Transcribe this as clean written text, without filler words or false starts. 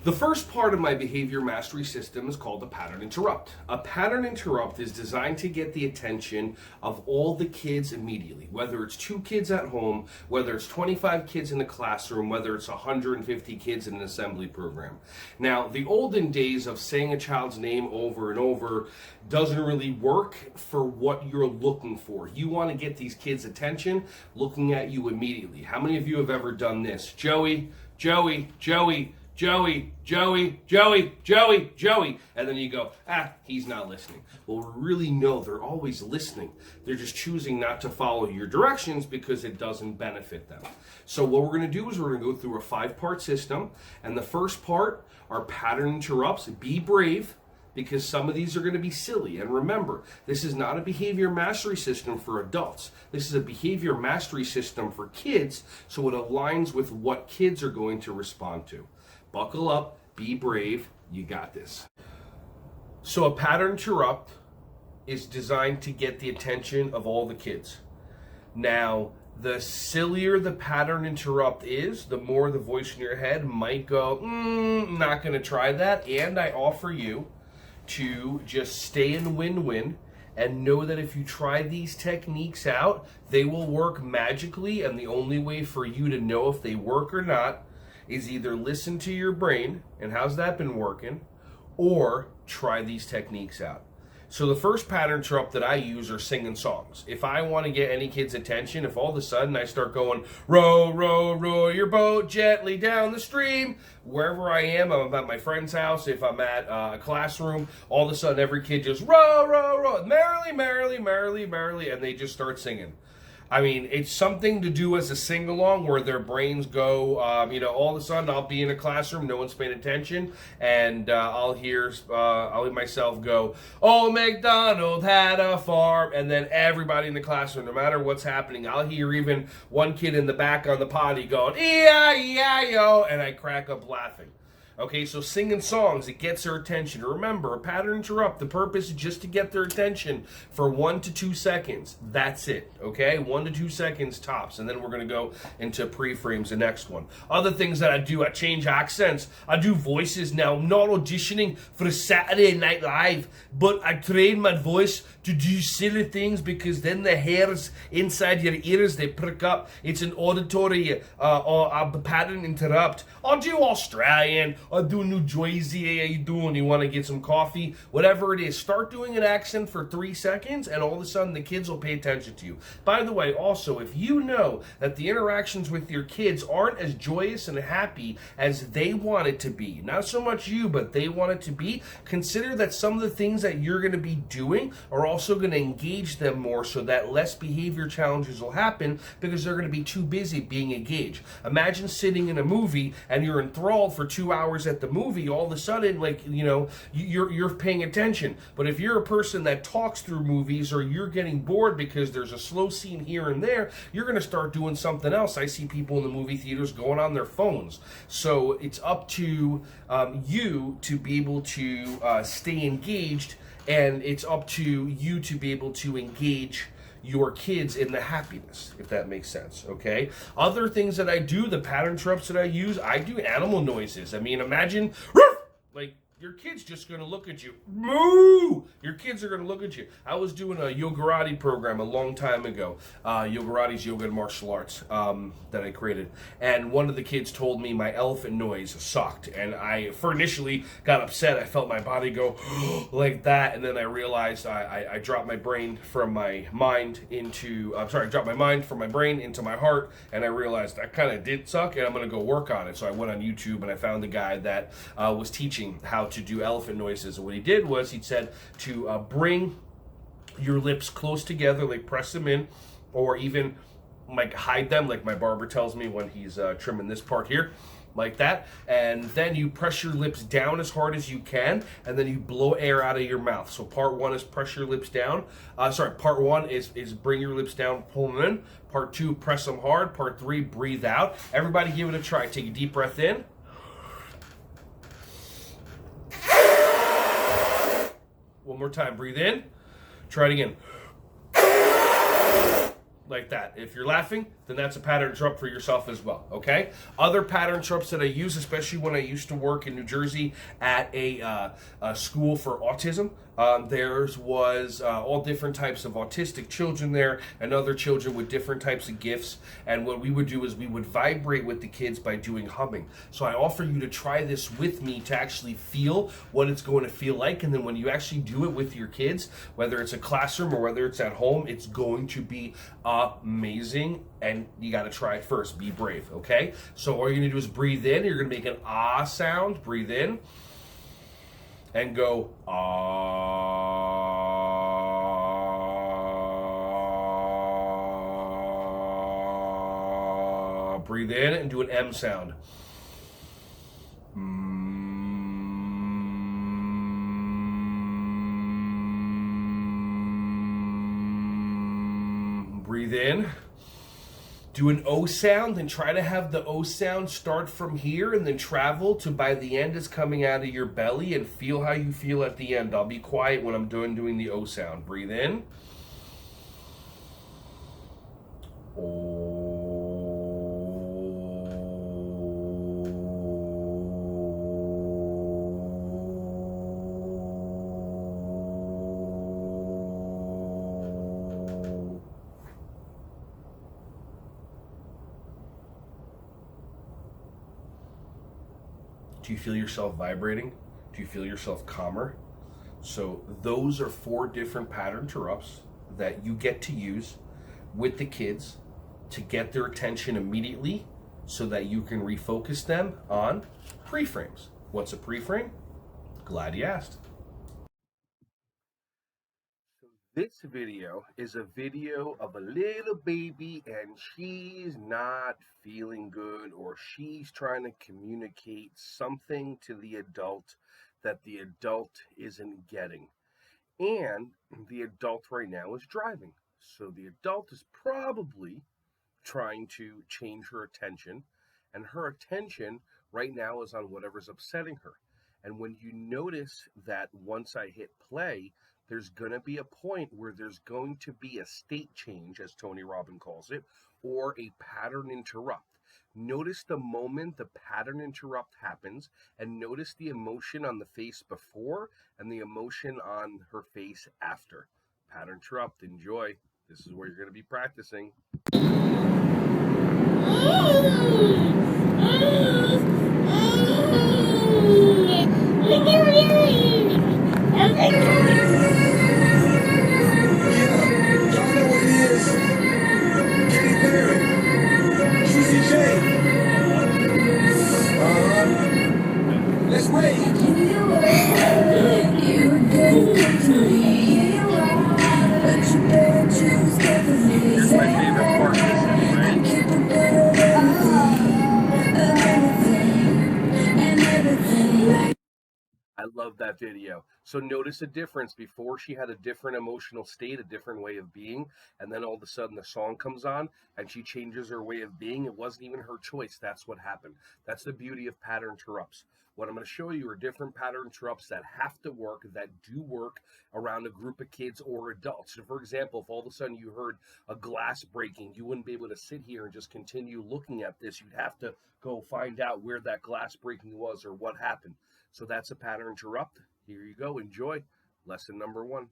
The first part of my behavior mastery system is called a pattern interrupt. A pattern interrupt is designed to get the attention of all the kids immediately, whether it's 2 kids at home, whether it's 25 kids in the classroom, whether it's 150 kids in an assembly program. Now, the olden days of saying a child's name over and over doesn't really work for what you're looking for. You want to get these kids' attention looking at you immediately. How many of you have ever done this? Joey, Joey, Joey, Joey, Joey, Joey, Joey, Joey. And then you go, he's not listening. Well, we really know they're always listening. They're just choosing not to follow your directions because it doesn't benefit them. So what we're going to do is we're going to go through a 5-part system. And the first part are pattern interrupts. Be brave, because some of these are going to be silly. And remember, this is not a behavior mastery system for adults. This is a behavior mastery system for kids, so it aligns with what kids are going to respond to. Buckle up, be brave, you got this. So a pattern interrupt is designed to get the attention of all the kids. Now, the sillier the pattern interrupt is, the more the voice in your head might go, not going to try that. And I offer you to just stay in win-win and know that if you try these techniques out, they will work magically, and the only way for you to know if they work or not is either listen to your brain, and how's that been working, or try these techniques out. So the first pattern interrupt that I use are singing songs. If I want to get any kid's attention, if all of a sudden I start going, row, row, row your boat gently down the stream, wherever I am, I'm at my friend's house, if I'm at a classroom, all of a sudden every kid just row, row, row, merrily, merrily, merrily, merrily, and they just start singing. I mean, it's something to do as a sing-along where their brains go, all of a sudden I'll be in a classroom, no one's paying attention, and I'll hear myself go, "Oh, MacDonald had a farm," and then everybody in the classroom, no matter what's happening, I'll hear even one kid in the back on the potty going, "E-I-E-I-O," and I crack up laughing. Okay, so singing songs, it gets their attention. Remember, a pattern interrupt, the purpose is just to get their attention for 1 to 2 seconds. That's it, okay? 1 to 2 seconds tops. And then we're going to go into pre-frames, the next one. Other things that I do, I change accents. I do voices now. I'm not auditioning for a Saturday Night Live, but I train my voice to do silly things because then the hairs inside your ears, they prick up. It's an auditory pattern interrupt. I'll do Australian. I'll do New Jersey. Hey, how you doing? You want to get some coffee? Whatever it is, start doing an accent for 3 seconds, and all of a sudden the kids will pay attention to you. By the way, also, if you know that the interactions with your kids aren't as joyous and happy as they want it to be, not so much you, but they want it to be, consider that some of the things that you're going to be doing are also going to engage them more, so that less behavior challenges will happen because they're going to be too busy being engaged. Imagine sitting in a movie and you're enthralled for 2 hours at the movie. All of a sudden, you're paying attention. But if you're a person that talks through movies, or you're getting bored because there's a slow scene here and there, you're going to start doing something else. I see people in the movie theaters going on their phones. So it's up to you to be able to stay engaged, and it's up to you to be able to engage your kids in the happiness, if that makes sense, okay? Other things that I do, the pattern interrupts that I use, I do animal noises. I mean, imagine, like, your kid's just going to look at you. Moo! Your kids are going to look at you. I was doing a yogarati program a long time ago. Yogarati's yoga and martial arts that I created. And one of the kids told me my elephant noise sucked. And I, for initially, got upset. I felt my body go like that. And then I realized I dropped my brain from my mind into, I dropped my mind from my brain into my heart. And I realized that kind of did suck, and I'm going to go work on it. So I went on YouTube and I found a guy that was teaching how to do elephant noises. And what he did was he said to bring your lips close together, like press them in, or even like hide them, like my barber tells me when he's trimming this part here, like that. And then you press your lips down as hard as you can, and then you blow air out of your mouth. So part 1 is press your lips down. Part 1 is bring your lips down, pull them in. Part 2, press them hard. Part 3, breathe out. Everybody give it a try. Take a deep breath in. One more time, breathe in. Try it again. like that. If you're laughing, then that's a pattern interrupt for yourself as well, okay? Other pattern interrupts that I use, especially when I used to work in New Jersey at a school for autism, theirs was all different types of autistic children there and other children with different types of gifts. And what we would do is we would vibrate with the kids by doing humming. So I offer you to try this with me to actually feel what it's going to feel like. And then when you actually do it with your kids, whether it's a classroom or whether it's at home, it's going to be amazing. And you got to try it first. Be brave, okay? So all you're going to do is breathe in. You're going to make an ah sound. Breathe in. And go, ah. Breathe in and do an M sound. Breathe in. Do an O sound and try to have the O sound start from here and then travel to by the end is coming out of your belly, and feel how you feel at the end. I'll be quiet when I'm doing the O sound. Breathe in. O. Do you feel yourself vibrating? Do you feel yourself calmer? So those are 4 different pattern interrupts that you get to use with the kids to get their attention immediately so that you can refocus them on pre-frames. What's a pre-frame? Glad you asked. This video is a video of a little baby and she's not feeling good, or she's trying to communicate something to the adult that the adult isn't getting. And the adult right now is driving. So the adult is probably trying to change her attention, and her attention right now is on whatever's upsetting her. And when you notice that once I hit play, there's going to be a point where there's going to be a state change, as Tony Robbins calls it, or a pattern interrupt. Notice the moment the pattern interrupt happens, and notice the emotion on the face before and the emotion on her face after. Pattern interrupt. Enjoy. This is where you're going to be practicing. I love that video. So notice a difference. Before, she had a different emotional state, a different way of being, and then all of a sudden the song comes on and she changes her way of being. It wasn't even her choice. That's what happened. That's the beauty of pattern interrupts. What I'm going to show you are different pattern interrupts that have to work, that do work around a group of kids or adults. So for example, if all of a sudden you heard a glass breaking, you wouldn't be able to sit here and just continue looking at this. You'd have to go find out where that glass breaking was or what happened. So that's a pattern interrupt. Here you go. Enjoy. Lesson number 1.